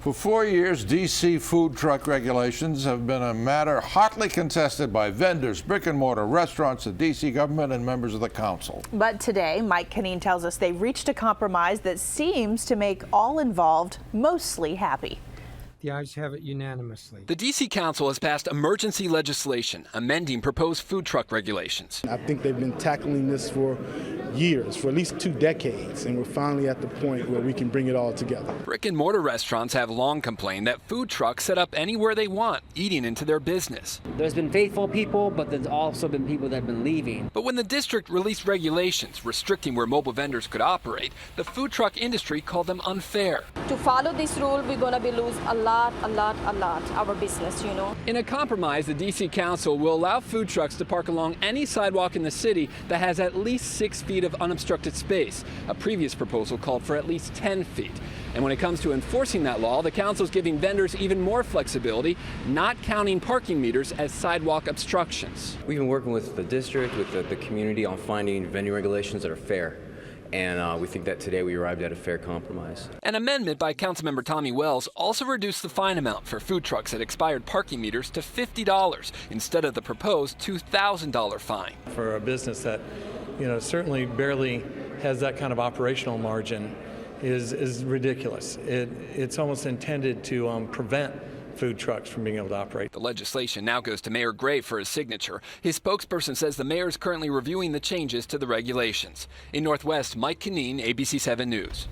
For 4 years, D.C. food truck regulations have been a matter hotly contested by vendors, brick-and-mortar restaurants, the D.C. government, and members of the council. But today, Mike Canine tells us they reached a compromise that seems to make all involved mostly happy. The ayes have it unanimously. The D.C. Council has passed emergency legislation amending proposed food truck regulations. I think they've been tackling this for years, for at least 2 decades, and we're finally at the point where we can bring it all together. Brick and mortar restaurants have long complained that food trucks set up anywhere they want, eating into their business. There's been faithful people, but there's also been people that have been leaving. But when the district released regulations restricting where mobile vendors could operate, the food truck industry called them unfair. To follow this rule, we're going to be lose a lot, our business, you know. In a compromise, the D.C. Council will allow food trucks to park along any sidewalk in the city that has at least 6 feet of unobstructed space. A previous proposal called for at least 10 feet. And when it comes to enforcing that law, the council's giving vendors even more flexibility, not counting parking meters as sidewalk obstructions. We've been working with the district, with the community on finding venue regulations that are fair. And we think that today we arrived at a fair compromise. An amendment by Councilmember Tommy Wells also reduced the fine amount for food trucks that expired parking meters to $50 instead of the proposed $2,000 fine. For a business that, certainly barely has that kind of operational margin is ridiculous. It's almost intended to prevent food trucks from being able to operate. The legislation now goes to Mayor Gray for his signature. His spokesperson says the mayor is currently reviewing the changes to the regulations. In Northwest, Mike Canine, ABC 7 News.